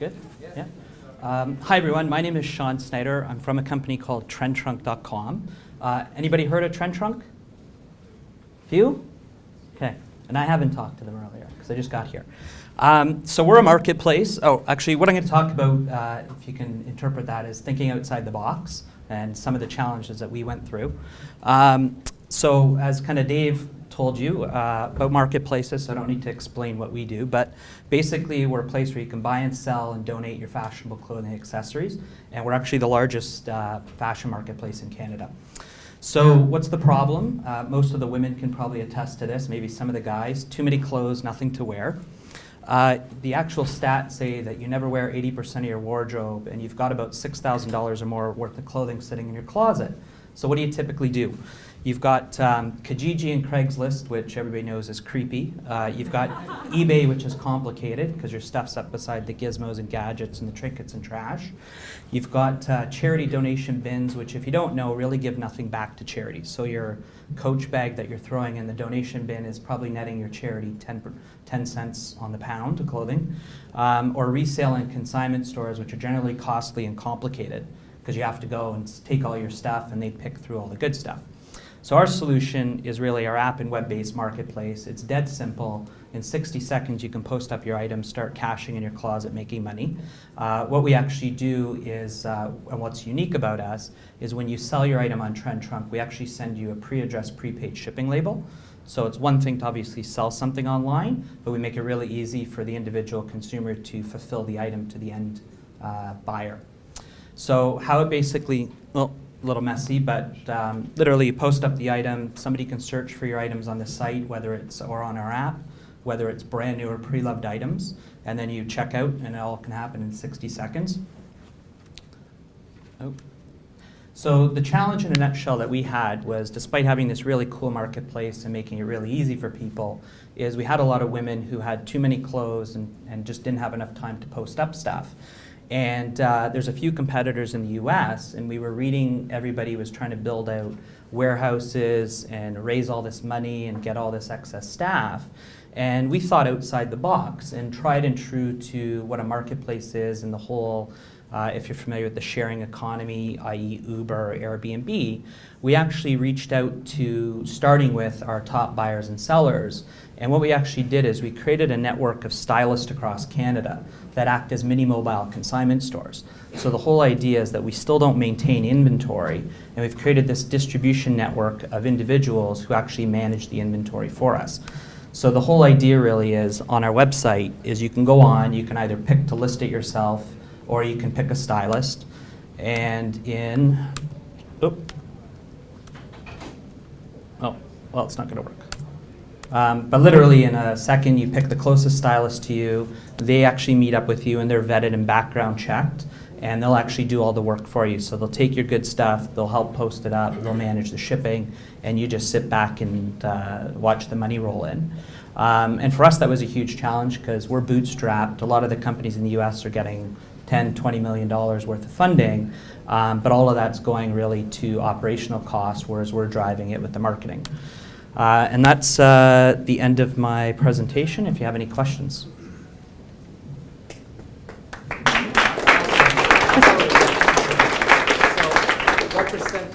Good? Yeah. Hi, everyone. My name is Snyder. I'm from a company called TrendTrunk.com. Anybody heard of TrendTrunk? Few? Okay. And I haven't talked to them earlier because I just got here. So we're a marketplace. Oh, actually, what I'm going to talk about, if you can interpret that, is thinking outside the box and some of the challenges that we went through. So as kind of Dave told you about marketplaces, so I don't need to explain what we do, but basically we're a place where you can buy and sell and donate your fashionable clothing and accessories, and we're actually the largest fashion marketplace in Canada. So what's the problem? Most of the women can probably attest to this, maybe some of the guys. Too many clothes, nothing to wear. The actual stats say that you never wear 80% of your wardrobe, and you've got about $6,000 or more worth of clothing sitting in your closet. So what do you typically do? You've got Kijiji and Craigslist, which everybody knows is creepy. You've got eBay, which is complicated because your stuff's up beside the gizmos and gadgets and the trinkets and trash. You've got charity donation bins, which if you don't know, really give nothing back to charity. So your Coach bag that you're throwing in the donation bin is probably netting your charity 10 cents on the pound of clothing. Or resale and consignment stores, which are generally costly and complicated because you have to go and take all your stuff and they pick through all the good stuff. So our solution is really our app and web-based marketplace. It's dead simple. In 60 seconds, you can post up your items, start cashing in your closet, making money. What we actually do is, and what's unique about us, is when you sell your item on TrendTrunk, we actually send you a pre-addressed prepaid shipping label. So it's one thing to obviously sell something online, but we make it really easy for the individual consumer to fulfill the item to the end buyer. So how it basically, well, a little messy, but literally you post up the item, somebody can search for your items on the site, whether it's or on our app, whether it's brand new or pre-loved items, and then you check out and it all can happen in 60 seconds. Oh. So the challenge in a nutshell that we had was, despite having this really cool marketplace and making it really easy for people, is we had a lot of women who had too many clothes and just didn't have enough time to post up stuff. And there's a few competitors in the US, and we were reading everybody was trying to build out warehouses and raise all this money and get all this excess staff. And we thought outside the box and tried and true to what a marketplace is and the whole, if you're familiar with the sharing economy, i.e. Uber, Airbnb, we actually reached out to starting with our top buyers and sellers. And what we actually did is we created a network of stylists across Canada that act as mini mobile consignment stores. So the whole idea is that we still don't maintain inventory, and we've created this distribution network of individuals who actually manage the inventory for us. So the whole idea really is on our website is you can go on, you can either pick to list it yourself, or you can pick a stylist. And in, oh, well, it's not going to work. But literally in a second, you pick the closest stylist to you. They actually meet up with you, and they're vetted and background checked, and they'll actually do all the work for you. So they'll take your good stuff, they'll help post it up, they'll manage the shipping, and you just sit back and watch the money roll in. And for us, that was a huge challenge because we're bootstrapped. A lot of the companies in the US are getting $10, $20 million worth of funding, but all of that's going really to operational costs, whereas we're driving it with the marketing. And that's the end of my presentation, if you have any questions.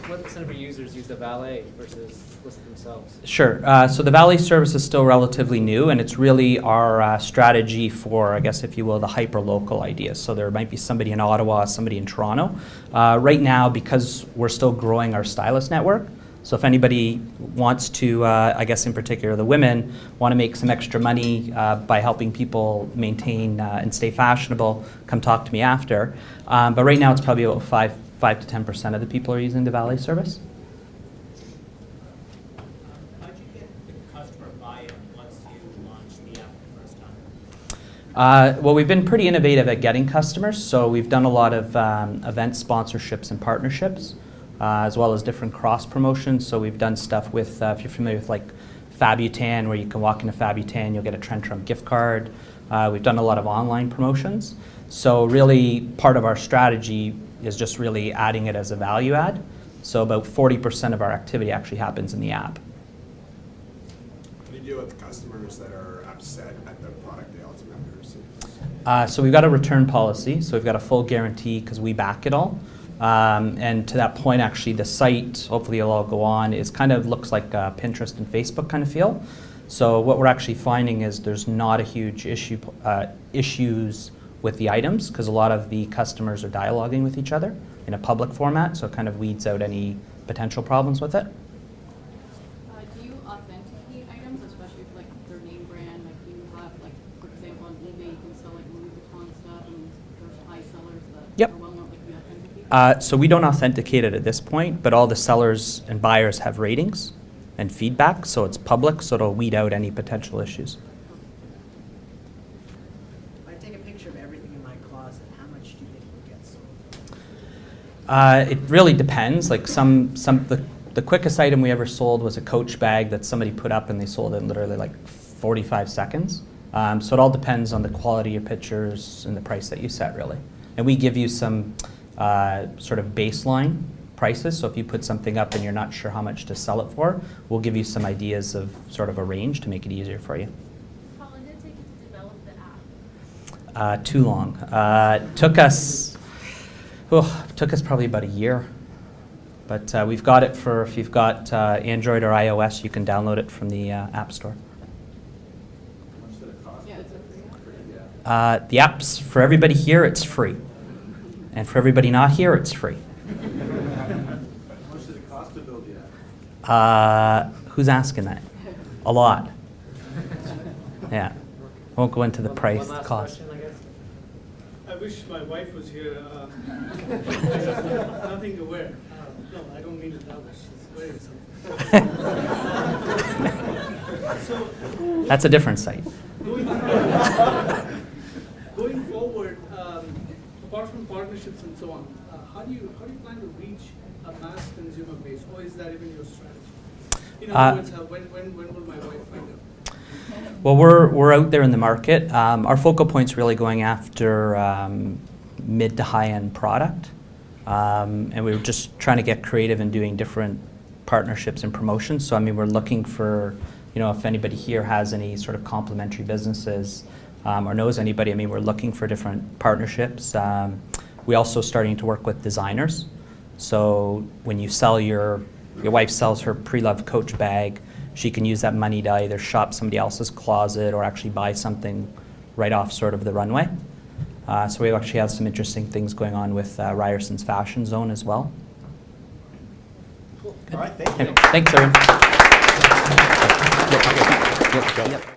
What percent of your users use the valet versus list themselves? Sure. So the valet service is still relatively new, and it's really our strategy for, I guess, if you will, the hyper-local ideas. So there might be somebody in Ottawa, somebody in Toronto. Right now, because we're still growing our stylist network, so if anybody wants to, I guess in particular the women, want to make some extra money by helping people maintain and stay fashionable, come talk to me after. But right now it's probably about 5 to 10% of the people are using the valet service. How did you get the customer buy-in once you launched the app the first time? Well, we've been pretty innovative at getting customers, so we've done a lot of event sponsorships and partnerships. As well as different cross promotions. So we've done stuff with, if you're familiar with like Fabutan, where you can walk into Fabutan, you'll get a TrendTrunk gift card. We've done a lot of online promotions. So really part of our strategy is just really adding it as a value add. So about 40% of our activity actually happens in the app. How do you deal with customers that are upset at product they ultimately receive? So we've got a return policy, so we've got a full guarantee because we back it all. And to that point, actually, the site, hopefully it'll all go on, is kind of looks like Pinterest and Facebook kind of feel. So what we're actually finding is there's not a huge issues with the items because a lot of the customers are dialoguing with each other in a public format, so it kind of weeds out any potential problems with it. Do you authenticate items, especially if like their name brand? Like you have, like for example, on eBay you can sell like Louis Vuitton stuff, and there's high sellers that Yep. are well known. Like you authenticate. So we don't authenticate it at this point, but all the sellers and buyers have ratings and feedback, so it's public, so it'll weed out any potential issues. If I take a picture of everything in my closet, how much do you think will get sold? It really depends. Like the quickest item we ever sold was a Coach bag that somebody put up and they sold it in literally like 45 seconds. So it all depends on the quality of pictures and the price that you set, really. And we give you some sort of baseline prices. So if you put something up and you're not sure how much to sell it for, we'll give you some ideas of sort of a range to make it easier for you. How long did it take you to develop the app? Too long. Took us probably about a year. But we've got it for, if you've got Android or iOS, you can download it from the App Store. How much did it cost? Yeah, it's a free app. The app's, for everybody here, it's free. And for everybody not here, it's free. How much did it cost to build the app? Who's asking that? A lot. Yeah. Won't go into the price, One the last cost. question, I guess. I wish my wife was here. Nothing to wear. No, I don't mean it that way. She's wearing something. So That's a different site. going forward, apart from partnerships and so on, how do you plan to reach a mass consumer base, or is that even your strategy? In other words, when will my wife find out? Well, we're out there in the market. Our focal point's really going after mid to high-end product. And we were just trying to get creative and doing different partnerships and promotions. So, I mean, we're looking for, if anybody here has any sort of complementary businesses or knows anybody, I mean, we're looking for different partnerships. We also starting to work with designers. So when you sell your wife sells her pre-loved Coach bag, she can use that money to either shop somebody else's closet or actually buy something right off sort of the runway. So we actually have some interesting things going on with Ryerson's Fashion Zone as well. All right, thank you. Thanks, everyone. Yep.